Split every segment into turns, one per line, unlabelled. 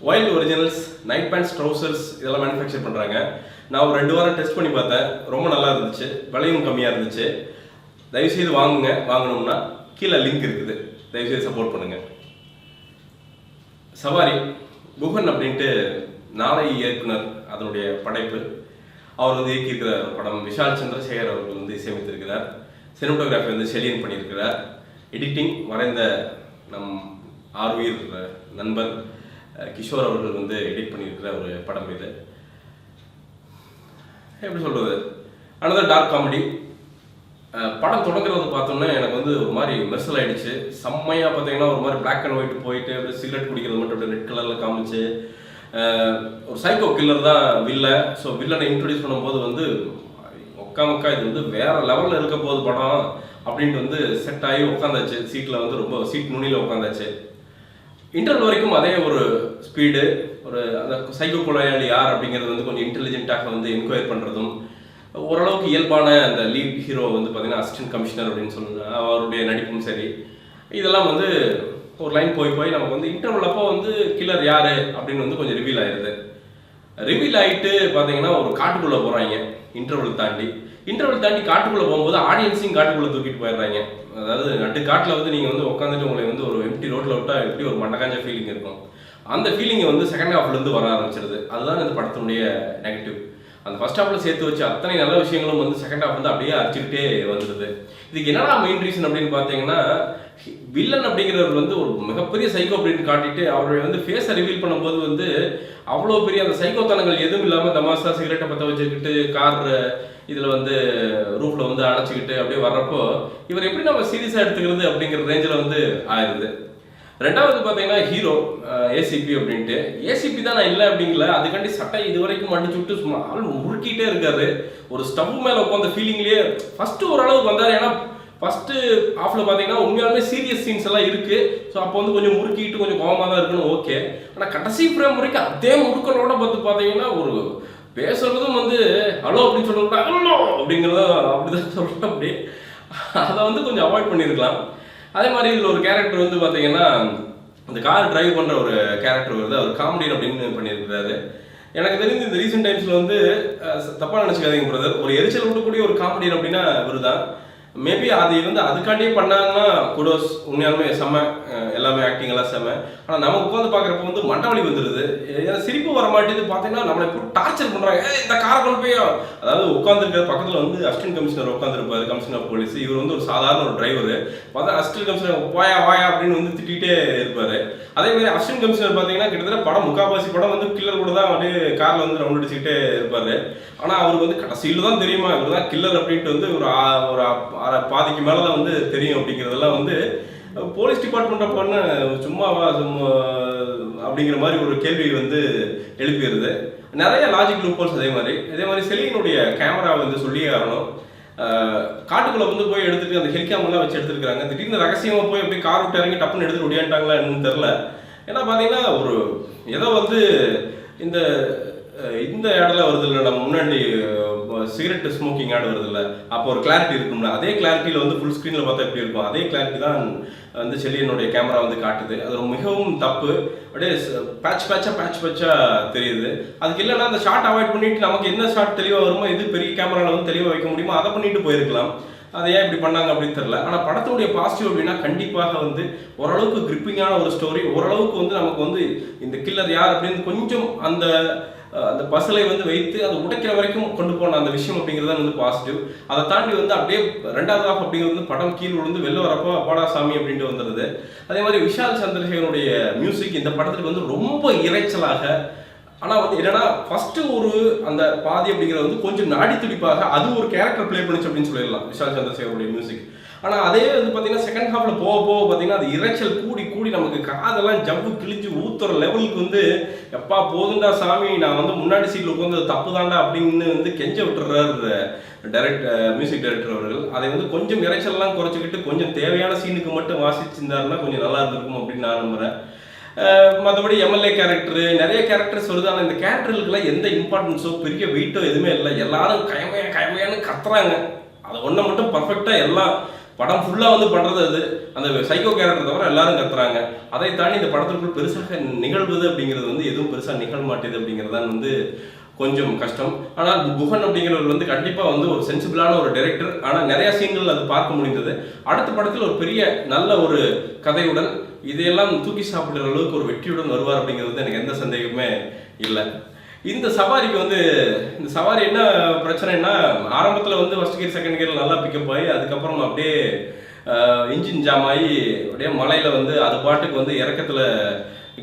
Wild originals night pants trousers இதெல்லாம் manufacture பண்ணுறாங்க. நான் ஒரு 2 வாரம் டெஸ்ட் பண்ணி பார்த்தேன். ரொம்ப நல்லா இருந்துச்சு, விலையும் கம்மியாக இருந்துச்சு. தயவுசெய்து வாங்குங்க. வாங்கணும்னா கீழே லிங்க் இருக்குது, தயவுசெய்து சப்போர்ட் பண்ணுங்கள். சவாரி குஹன் அப்படின்ட்டு நாளை இயக்குனர், அதனுடைய படைப்பு. அவர் வந்து இயக்கியிருக்கிற படம். விஷால் சந்திரசேகர் அவர்கள் வந்து இசையமைத்திருக்கிறார். சினிமோட்டோகிராஃபி வந்து செலியன் பண்ணியிருக்கிறார். எடிட்டிங் மறைந்த நம் ஆர்வீர் நண்பர் கிஷோர் அவர்கள் வந்து எடிட் பண்ணியிருக்கிற ஒரு படம் இது. எப்படி சொல்கிறது, அனதர் டார்க் காமெடி. படம் தொடங்குறது பார்த்தோன்னா எனக்கு வந்து ஒரு மாதிரி மெர்சல் ஆகிடுச்சு. செம்மையாக பார்த்தீங்கன்னா ஒரு மாதிரி பிளாக் அண்ட் ஒயிட் போயிட்டு அப்படியே சிகரெட் குடிக்கிறது மட்டும் அப்படியே ரெட் கலரில் காமிச்சு ஒரு சைக்கோ கில்லர் தான் வில்ல. ஸோ வில்லனை இன்ட்ரடியூஸ் பண்ணும்போது வந்து மக்கா இது வந்து வேறு லெவலில் இருக்க போகுது படம் அப்படின்ட்டு வந்து செட் ஆகி உட்காந்தாச்சு. சீட்டில் வந்து ரொம்ப சீட் நுனியில் உட்காந்தாச்சு. இன்டர்வல் வரைக்கும் அதே ஒரு ஸ்பீடு, ஒரு அந்த சைக்கோ கொலையாளி யார் அப்படிங்கிறது வந்து கொஞ்சம் இன்டெலிஜென்ட்டாக வந்து என்கொயர் பண்ணுறதும், ஓரளவுக்கு இயல்பான அந்த லீட் ஹீரோ வந்து பார்த்தீங்கன்னா அசிஸ்டன்ட் கமிஷனர் அப்படின்னு சொல்லுங்க, அவருடைய நடிப்பும் சரி, இதெல்லாம் வந்து ஒரு லைன் போய் நமக்கு வந்து இன்டர்வல் அப்போ வந்து கில்லர் யார் அப்படின்னு வந்து கொஞ்சம் ரிவீல் ஆயிடுது. ரிவீல் ஆகிட்டு பார்த்தீங்கன்னா ஒரு காட்டுக்குள்ளே போகிறாங்க. இன்டர்வல் தாண்டி காட்டுக்குள்ளே போகும்போது ஆடியன்ஸையும் காட்டுக்குள்ளே தூக்கிட்டு போயிடுறாங்க. அதாவது நட்டு காட்டில் வந்து நீங்கள் வந்து உட்காந்துட்டு உங்களை வந்து ஒரு எம்டி ரோட்டில் விட்டால் எப்படி ஒரு மண்டகாஞ்ச ஃபீலிங் இருக்கும், அந்த ஃபீலிங்கை வந்து செகண்ட் ஹாஃப்லேருந்து வர ஆரம்பிச்சிருது. அதுதான் இந்த படத்தினுடைய நெகட்டிவ். அந்த ஃபர்ஸ்ட் ஹாஃபில் சேர்த்து வச்சு அத்தனை நல்ல விஷயங்களும் வந்து செகண்ட் ஹாஃப் வந்து அப்படியே அடிச்சுக்கிட்டே வந்துடுது. இதுக்கு என்னடா மெயின் ரீசன் அப்படின்னு பார்த்தீங்கன்னா, வில்லன் அப்படிங்கிறவர் வந்து ஒரு மிகப்பெரிய சைக்கோ அப்படின்னு காட்டிட்டு அவருடைய வந்து ஃபேஸை ரிவீல் பண்ணும்போது வந்து அவ்வளோ பெரிய அந்த சைக்கோத்தனங்கள் எதுவும் இல்லாமல் தமாசா சிகரெட்டை பற்ற வச்சுக்கிட்டு கார் இதில் வந்து ரூஃபில் வந்து அணைச்சிக்கிட்டு அப்படியே வர்றப்போ இவர் எப்படி நம்ம சீரியஸாக எடுத்துக்கிறது அப்படிங்கிற ரேஞ்சில் வந்து ஆயிடுது. ரெண்டாவது பார்த்தீங்கன்னா ஹீரோ ஏசிபி அப்படின்ட்டு, ஏசிபி தான் நான் இல்லை அப்படிங்கல, அதுக்காண்டி சட்டை இது வரைக்கும் மடிச்சு விட்டு சும்மா ஆள் முறுக்கிட்டே இருக்காரு. ஒரு ஸ்டவ் மேலே உட்காந்த ஃபீலிங்லேயே ஃபஸ்ட்டு ஓரளவுக்கு வந்தார். ஏன்னா ஃபஸ்ட்டு ஹாஃபில் பார்த்தீங்கன்னா உண்மையாலுமே சீரியஸ் சீன்ஸ் எல்லாம் இருக்குது. ஸோ அப்போ வந்து கொஞ்சம் முறுக்கிட்டு கொஞ்சம் கோவமாக தான் இருக்கணும், ஓகே. ஆனால் கடைசி ஃப்ரேம் வரைக்கும் அதே முறுக்களோட பார்த்து பார்த்தீங்கன்னா ஒரு பேசுறதும் வந்து ஹலோ அப்படின்னு சொல்லிட்டு ஹலோ அப்படிங்கிறத அப்படிதான் சொல்கிறேன். அப்படி அதை வந்து கொஞ்சம் அவாய்ட் பண்ணியிருக்கலாம். அதே மாதிரி இதில் ஒரு கேரக்டர் வந்து பார்த்தீங்கன்னா இந்த கார் டிரைவ் பண்ணுற ஒரு கேரக்டர் வருது. அவர் காமெடி அப்படின்னு பண்ணியிருக்கிறாரு. எனக்கு தெரிஞ்சு இந்த ரீசெண்ட் டைம்ஸில் வந்து தப்பாக நினச்சிக்காதீங்க பிரதர், ஒரு எரிச்சல் விட்டக்கூடிய ஒரு காமெடி அப்படின்னா இவர் தான். மேபி அது வந்து அதுக்காண்டியே பண்ணாங்கன்னா குடோஸ், உண்மையாலுமே செம்ம, எல்லாமே ஆக்டிங் எல்லாம் செம்ம. ஆனால் நம்ம உட்காந்து பார்க்குறப்ப வந்து மண்டவழி வந்துடுது. ஏன்னா சிரிப்பு வர மாட்டேது. பார்த்தீங்கன்னா நம்மளை இப்போ டார்ச்சர் பண்ணுறாங்க. இந்த காரை கொண்டு போய், அதாவது உட்காந்துருக்கிற பக்கத்தில் வந்து அசிஸ்டன்ட் கமிஷனர் உட்காந்துருப்பாரு, கமிஷனர் ஆஃப் போலீஸ். இவர் வந்து ஒரு சாதாரண ஒரு டிரைவர். பார்த்தா அசிஸ்டன்ட் கமிஷனர் வாயா அப்படின்னு வந்து திட்டிகிட்டே இருப்பார். அதே மாதிரி அசிஸ்டன்ட் கமிஷனர் பார்த்தீங்கன்னா கிட்டத்தட்ட படம் முக்கால்வாசி படம் வந்து கில்லர் கூட தான் அப்படியே காரில் வந்து ரவுண்ட் அடிச்சுக்கிட்டே இருப்பார். ஆனால் அவருக்கு வந்து கடைசியில் தான் தெரியுமா இவர் தான் கில்லர் அப்படின்ட்டு வந்து ஒரு பாதிக்கு மேலே தான் வந்து தெரியும். அப்படிங்கிறதெல்லாம் வந்து போலீஸ் டிபார்ட்மெண்ட்டை பண்ண சும்மாவா அப்படிங்கிற மாதிரி ஒரு கேள்வி வந்து எழுப்பிடுது. நிறைய லாஜிக் லூப்போல்ஸ். அதே மாதிரி செலியனுடைய கேமரா வந்து சொல்லியே ஆகணும். காட்டுக்குள்ளே வந்து போய் எடுத்துட்டு அந்த ஹெலிகாமெல்லாம் வச்சு எடுத்துருக்காங்க. திடீர்னு ரகசியமாக போய் அப்படியே கார் விட்டு இறங்கி டப்புன்னு எடுத்துட்டு ஒடியாண்டாங்களா என்னன்னு தெரில. ஏன்னா பார்த்தீங்கன்னா ஒரு ஏதோ வந்து இந்த ஆடெல்லாம் வருது இல்லை, நம்ம முன்னாடி சிகரெட் ஸ்மோக்கிங் ஆட் வருது இல்லை, அப்போ ஒரு கிளாரிட்டி இருக்கும்ல, அதே கிளாரிட்டியில் வந்து ஃபுல் ஸ்க்ரீனில் பார்த்தா எப்படி இருக்கும், அதே கிளாரிட்டி தான் வந்து செலியனுடைய கேமரா வந்து காட்டுது. அது மிகவும் தப்பு. அப்படியே பேட்சாக தெரியுது. அதுக்கு இல்லைன்னா அந்த ஷார்ட் அவாய்ட் பண்ணிட்டு நமக்கு என்ன ஷார்ட் தெளிவாக வருமோ, இது பெரிய கேமராவில் வந்து தெளிவாக வைக்க முடியுமோ அதை பண்ணிட்டு போயிருக்கலாம். அதை ஏன் இப்படி பண்ணாங்க அப்படின்னு தெரியல. ஆனால் படத்துடைய பாசிட்டிவ் அப்படின்னா கண்டிப்பாக வந்து ஓரளவுக்கு கிரிப்பிங்கான ஒரு ஸ்டோரி, ஓரளவுக்கு வந்து நமக்கு வந்து இந்த கில்லர் யார் அப்படின்னு கொஞ்சம் அந்த பசலை வந்து வைத்து அதை உடைக்கிற வரைக்கும் கொண்டு போன அந்த விஷயம் அப்படிங்கிறது தான் வந்து பாசிட்டிவ். அதை தாண்டி வந்து அப்படியே ரெண்டாவது ஆஃப் அப்படிங்கிறது வந்து படம் கீழ் விழுந்து வெளில வரப்போ அப்பாடா சாமி அப்படின்ட்டு வந்துடுது. அதே மாதிரி விஷால் சந்திரசேகரனுடைய மியூசிக் இந்த படத்துக்கு வந்து ரொம்ப இறைச்சலாக, ஆனால் வந்து என்னன்னா ஃபர்ஸ்ட் ஒரு அந்த பாதி அப்படிங்கிறது வந்து கொஞ்சம் நாடி துடிப்பாக அது ஒரு கேரக்டர் பிளே பண்ணிச்சு அப்படின்னு சொல்லிடலாம் விஷால் சந்திரசேகருடைய மியூசிக். ஆனால் அதே வந்து பார்த்தீங்கன்னா செகண்ட் ஹாஃபில் போக பார்த்தீங்கன்னா அது இறைச்சல் கூடி நமக்கு காதெல்லாம் ஜவ்வு கிழிஞ்சு ஊத்துற லெவலுக்கு வந்து எப்பா போதுண்டா சாமி, நான் வந்து முன்னாடி சீட்டில் உட்காந்து தப்பு தாண்டா அப்படின்னு வந்து கெஞ்ச விட்டுறாரு மியூசிக் டைரக்டர் அவர்கள். அதை வந்து கொஞ்சம் இறைச்சல்லாம் குறைச்சிக்கிட்டு கொஞ்சம் தேவையான சீனுக்கு மட்டும் வாசிச்சிருந்தாருன்னா கொஞ்சம் நல்லா இருந்திருக்கும் அப்படின்னு நான் நம்புகிறேன். மற்றபடி எம்எல்ஏ கேரக்டரு நிறைய கேரக்டர்ஸ் வருது. ஆனால் இந்த கேரக்டர்களுக்கெல்லாம் எந்த இம்பார்ட்டன்ஸோ பெரிய வெயிட்டோ எதுவுமே இல்லை. எல்லாரும் கயமையான்னு கத்துறாங்க. அதை ஒன்றை மட்டும் பர்ஃபெக்டாக எல்லாம் படம் ஃபுல்லாக வந்து பண்ணுறது அது அந்த சைக்கோ கேரக்டர் தவிர எல்லாரும் கத்துறாங்க. அதை தாண்டி இந்த படத்திற்குள் பெருசாக நிகழ்வது அப்படிங்கிறது வந்து எதுவும் பெருசாக நிகழ மாட்டேது அப்படிங்கிறதான் வந்து கொஞ்சம் கஷ்டம். ஆனால் குஹன் அப்படிங்கிறவர் வந்து கண்டிப்பாக வந்து ஒரு சென்சிபிளான ஒரு டைரக்டர். ஆனால் நிறைய சீன்கள் அது பார்க்க முடிந்தது. அடுத்த படத்தில் ஒரு பெரிய நல்ல ஒரு கதையுடன் இதையெல்லாம் தூக்கி சாப்பிடுற அளவுக்கு ஒரு வெற்றியுடன் வருவார் அப்படிங்கிறது எனக்கு எந்த சந்தேகமே இல்லை. இந்த சவாரிக்கு வந்து இந்த சவாரி என்ன பிரச்சனைனா, ஆரம்பத்தில் வந்து ஃபர்ஸ்ட் கியர் செகண்ட் கியர் நல்லா பிக்கப் ஆகி அதுக்கப்புறம் அப்படியே இன்ஜின் ஜாம் ஆகி அப்படியே மலையில் வந்து அது பாட்டுக்கு வந்து இறக்கத்தில்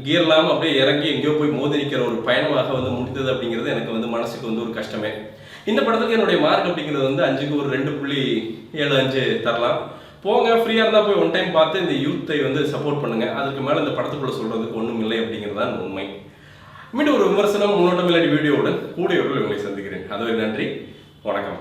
கியர் இல்லாமல் அப்படியே இறங்கி எங்கேயோ போய் மோதி நிற்கிற ஒரு பயணமாக வந்து முடிந்தது அப்படிங்கிறது எனக்கு வந்து மனசுக்கு வந்து ஒரு கஷ்டமே. இந்த படத்துக்கு என்னுடைய மார்க் அப்படிங்கிறது வந்து 5க்கு ஒரு 2.75 தரலாம். போங்க, ஃப்ரீயாக இருந்தால் போய் ஒன் டைம் பார்த்து இந்த யூத்தை வந்து சப்போர்ட் பண்ணுங்கள். அதுக்கு மேலே இந்த படத்துக்குள்ளே சொல்கிறதுக்கு ஒன்றும் இல்லை அப்படிங்கிறது தான் உண்மை. மீண்டும் ஒரு விமர்சனம் முன்னோட்டம் இல்லாட்டி வீடியோவுடன் கூடிய உங்களை சந்திக்கிறேன். அதுவரை நன்றி, வணக்கம்.